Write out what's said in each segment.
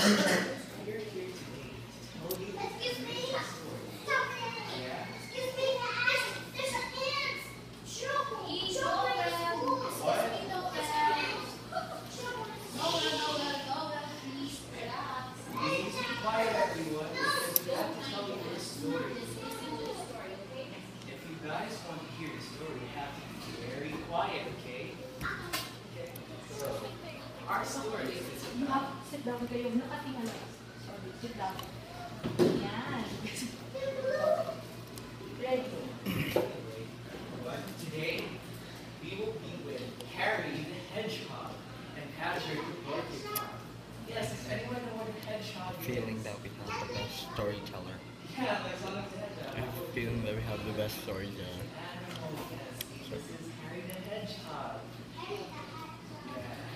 We're here today to tell you Excuse me. a story. Stop it. Yeah? Excuse me. There's an ant. Trouble. Eat Trouble in them. school. What? Excuse me. Trouble in school. Please relax. Please be quiet, everyone, because we have to tell you this story. Listen to the story, okay? If you guys want to hear the story, you have to be very quiet, okay? Okay. So, our story is about... Sit down kayo. Nakatingala. Sorry, sit down. Yan. Ready. But today, we will be with Harry the Hedgehog and Patrick the Porcupine. Yes, does anyone know what a hedgehog is? Feeling that we have the best storyteller. Yeah, like Sonic the I Hedgehog. have a feeling that we have the best storyteller. Animal, yes. This is Harry the Hedgehog. Yeah,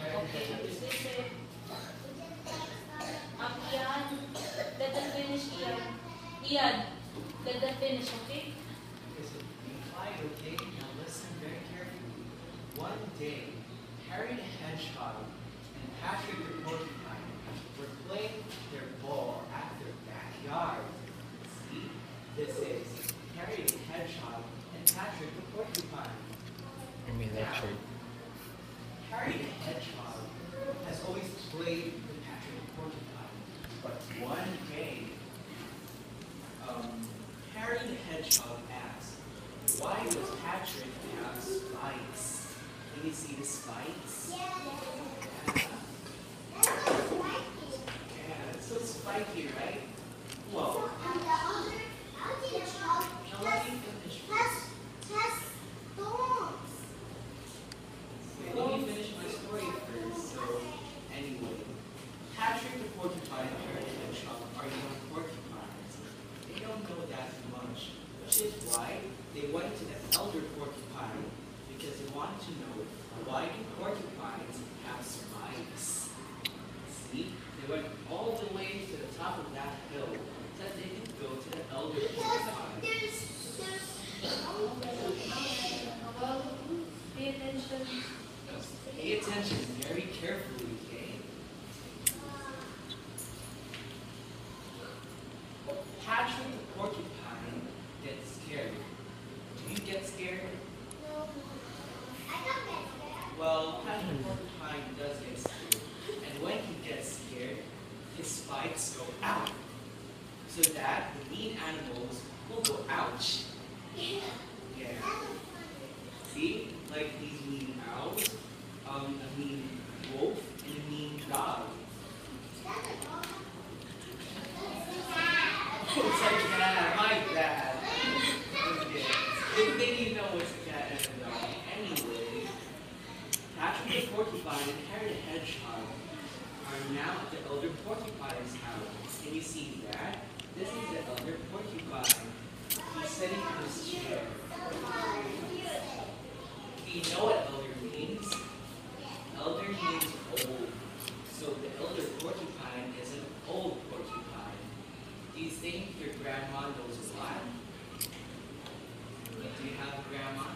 Harry the Okay, Hedgehog. this is it. Ian, let them finish, Ian. Ian, let them finish, okay? Okay, so be quiet, okay? Now listen very carefully. One day, Harry the Hedgehog and Patrick the Porcupine were playing their ball at their backyard. See? This is Harry the Hedgehog and Patrick the Porcupine. I mean, that's right. Harry the Hedgehog has always played with Patrick the Porcupine. But one day, Harry the Hedgehog asked, why does Patrick have spikes? Can you see the spikes? Yeah, it's so spiky, right? Well, now let me finish. Wait, let me finish my story first. So, anyway, Patrick the Porcupine and Harry the Hedgehog are young porcupines. They don't know that much, which is why they went to the elder porcupine because they wanted to know why do porcupines have spikes. See, they went all the way to the top of that hill so that they could go to the elder porcupine. Pay attention. Pay attention very carefully, okay? Patrick the porcupine gets scared. Do you get scared? Well, Patrick the porcupine does get scared. And when he gets scared, his spikes go out. So that the mean animals will go ouch. Yeah. See? Like these mean owls, a mean wolf, and a mean dog. It's like that, my bad. Okay. Maybe you know what's a cat and a dog. Anyway, Patrick the Porcupine and Harry the Hedgehog are now at the elder porcupine's house. Can you see that? This is the elder porcupine. He's sitting in his chair. Do you know what elder means? Elder means old. So the elder porcupine is an old porcupine. Do you think your grandma knows why? Do you have a grandma?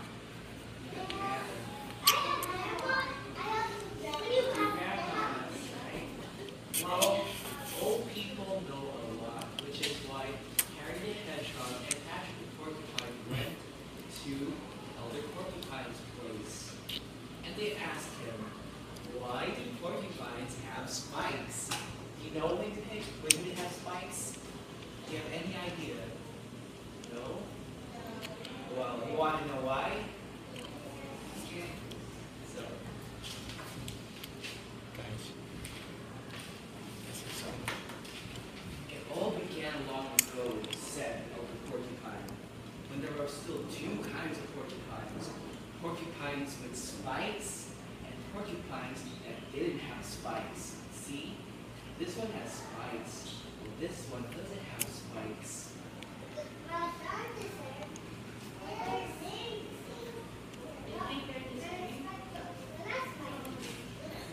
Yeah. Grandmas, right? Well, old people know a lot, which is why Harry the Hedgehog and Patrick the Porcupine went to Elder Porcupine's place. And they asked him, why do porcupines have spikes? Do you know when they have spikes? Do you have any idea? No? Well, you want to know why? Okay. So, Guys, this is something. it all began long ago, said Elder Porcupine, when there were still two kinds of porcupines. Porcupines with spikes and porcupines that didn't have spikes. See? This one has spikes. Well, this one doesn't have spikes.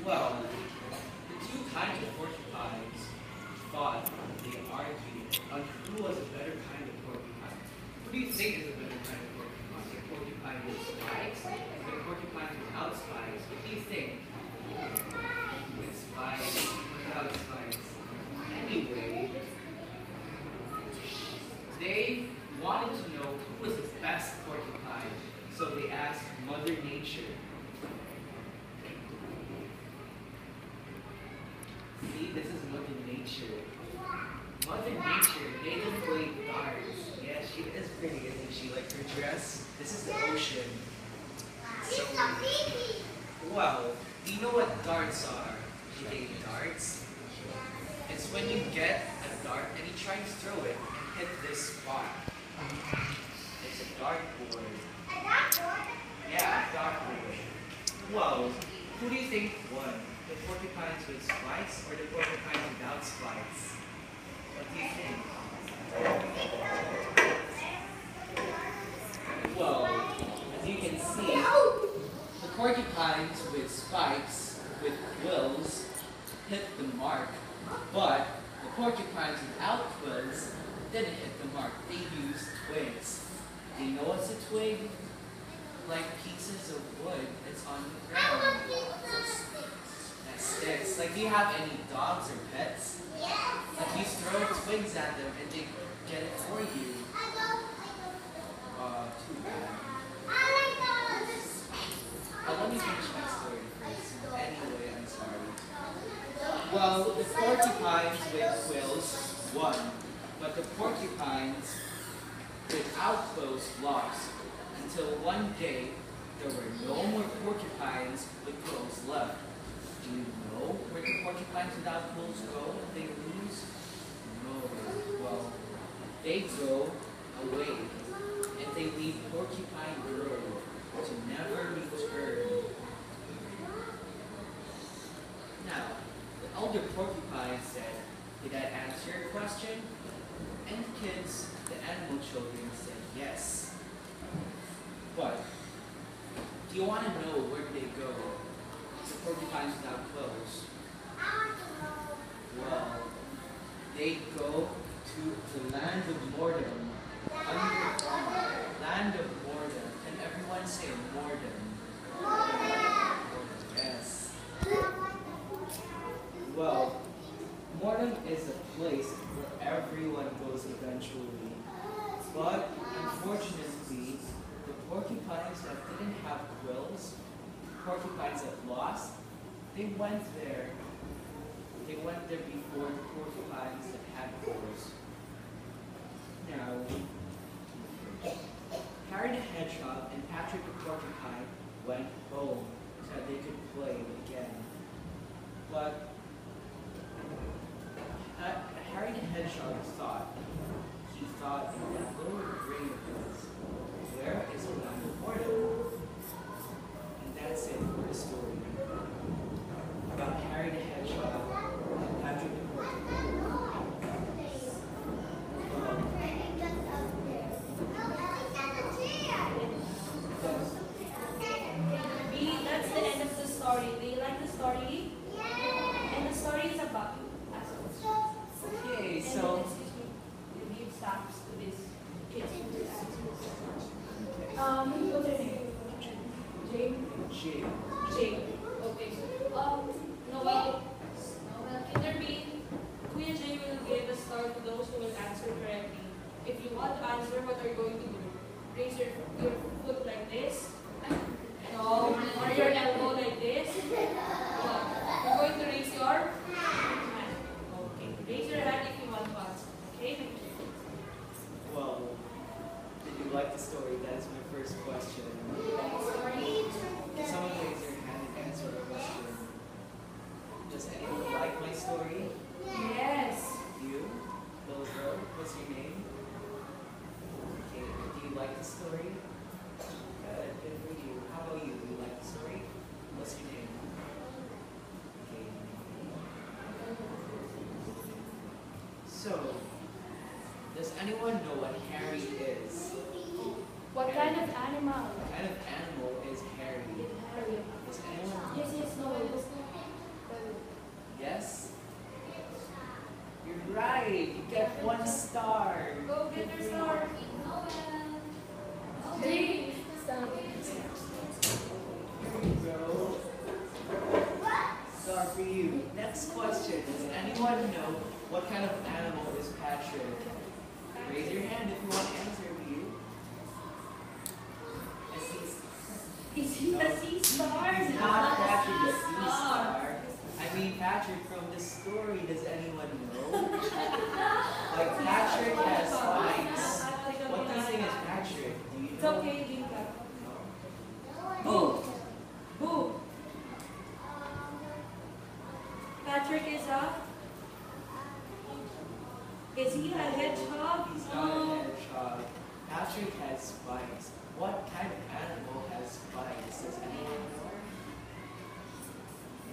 Well, the two kinds of porcupines fought. They argued on who was a better kind of porcupine. What do you think is a better kind of porcupine? A porcupine with spikes or a porcupine without spikes? What do you think? With spikes, without spikes. Nature. Mother Nature made him play darts. Yeah, she is pretty, isn't she? Like her dress. This is the ocean. She's a baby. Well, do you know what darts are? Okay, darts. It's when you get a dart and you try to throw it and hit this spot. It's a dartboard. A doctor. Yeah, a dartboard. Well, who do you think won? The porcupines with spikes or the porcupines without spikes? What do you think? Well, as you can see, the porcupines with spikes, with quills, hit the mark, but the porcupines without quills didn't hit the mark. They used twigs. Do you know what's a twig? Like pieces of wood that's on the ground. That sticks. Like, do you have any dogs or pets? Like, you throw twigs at them and they get it for you. Too bad. Let me finish my story first. Anyway, I'm sorry. Well, the porcupines with quills won, but the porcupines without quills lost. Until one day, there were no more porcupines with quills left. Do you know where the porcupines without quills go if they lose? No. Well, they go away, and they leave Porcupine Grove to never return. Now, the elder porcupine said, "Did that answer your question?" And kids, the animal children, said yes. But, do you want to know where they go? The porcupines without quills. Well, they go to the land of Mordom. Land of Mordom. Can everyone say Mordom? Yes. Well, Mordom is a place where everyone goes eventually. But, unfortunately, the porcupines that didn't have quills, porcupines that lost, they went there. They went there before the porcupines that had quills. Now, Harry the Hedgehog and Patrick the Porcupine went home so that they could play again. But Harry the Hedgehog thought in that little brain of his, where is the land of Mordor? And that's it for the story about Harry the Hedgehog and Patrick the Porcupine. That's the end of the story. Do you like the story? And the story is about you. Okay, And so excuse me, you give stops to this kid. What's your name? Jane? Jake. Jane. Okay. No, wait. Intervene. Kuya Jay will give a star to those who will answer correctly. If you want to answer, what are you going to do? Raise your foot like this. No. Or your elbow like this. What? You're going to raise your hand. Okay. Raise your hand if you want to answer. Okay? Thank you. Well, did you like the story? That is my first question. Can someone raise their hand and answer the question? Does anyone like my story? Yes. You? Little girl? What's your name? Okay, do you like the story? Good for you. How about you? Do you like the story? What's your name? Okay. So, does anyone know what Harry is? What kind of animal? What kind of animal is Harry? Harry. Does anyone? Yes, no. Yes? You're right. You get 1 star. Go get your star. Here you go. Star for you. Next question. Does anyone know what kind of animal is Patrick? Raise your hand if you want to answer. Do you? Is he the sea star? He's not Patrick the sea star. I mean Patrick from the story. Does anyone know? Patrick is a? Is he a hedgehog? He's not a hedgehog. Patrick has spikes. What kind of animal has spikes? Does anyone know?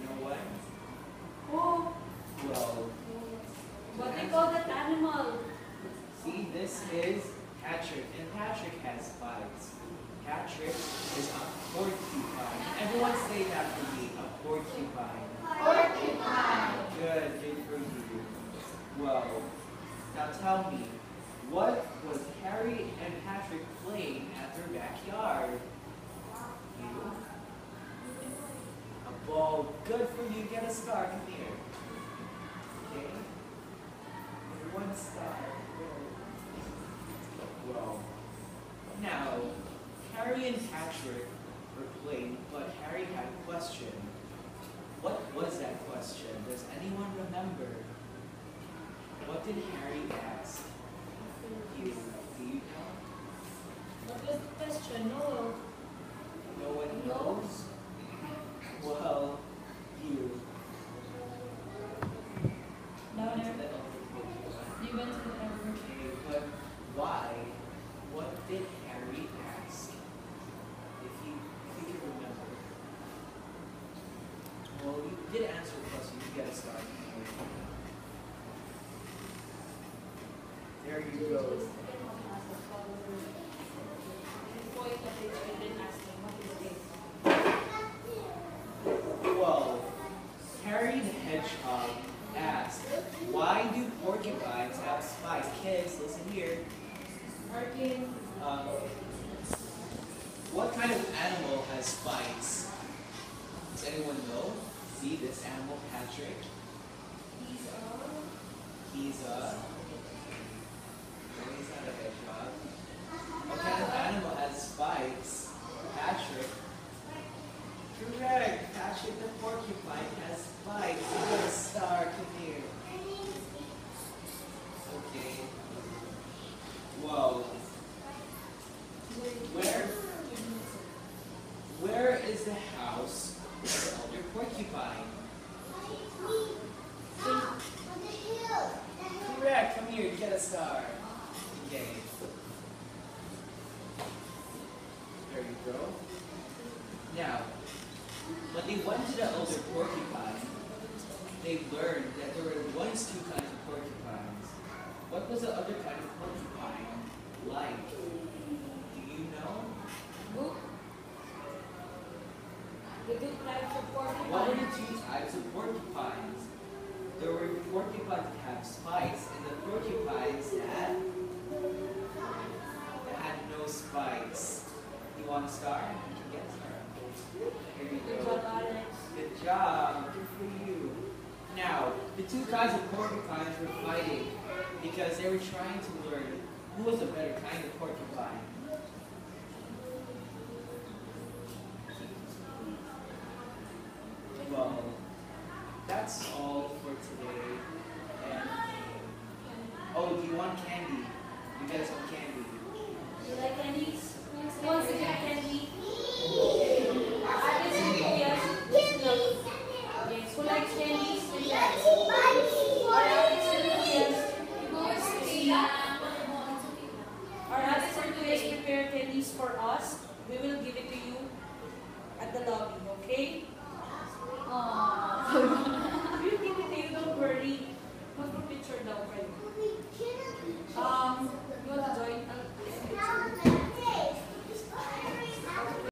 You know what? Oh, Well, what they call that animal? see, this is Patrick, and Patrick has spikes. Patrick is a porcupine. Everyone say that for me, a porcupine. Porcupine. Good for you. Well, now tell me, what was Harry and Patrick playing at their backyard? You? A ball. Good for you. Get a star. Come here. Okay? One star. Well, now, Harry and Patrick were playing, but Harry had a question. What was that question? Does anyone remember? What did Harry ask? You, do you know? What was the question? No. No one knows? Well, you. No, went to never. the elder porcupine. You went to the elder. Okay, but why? What did Harry ask? If you can remember. Well, you did answer the question. You get a star. There you go. Well, Harry the Hedgehog asked, why do porcupines have spikes? Kids, listen here. What kind of animal has spikes? Does anyone know? See this animal, Patrick? He's a... No, he's not a hedgehog. What kind of animal has spikes? Patrick. Correct. Patrick the porcupine has spikes. You got a star. Come here. Okay. Whoa. Where is the house of the elder porcupine? On the hill. Correct. Come here. You get a star. Okay. There you go. Now, when they went to the elder porcupine, they learned that there were once two kinds of porcupines. What was the other kind of porcupine like? Do you know? The two types of porcupine. What were the two types of porcupines? There were porcupines that have spikes and the porcupines that had no spikes. You want a star? You can get a star. Here you Good go. job, Alex. Good job. Good for you. Now, the two kinds of porcupines were fighting because they were trying to learn who was a better kind of porcupine. Well, that's all for today. And oh, do you want candy? You get some candy. You like candies? Who wants to get candy? Alex and Kuya, listen up. Yes, who likes candies? Our Alex and Kuya, our Alex and Kuya prepare candies for us. We will give it to you at the lobby, okay? Aww.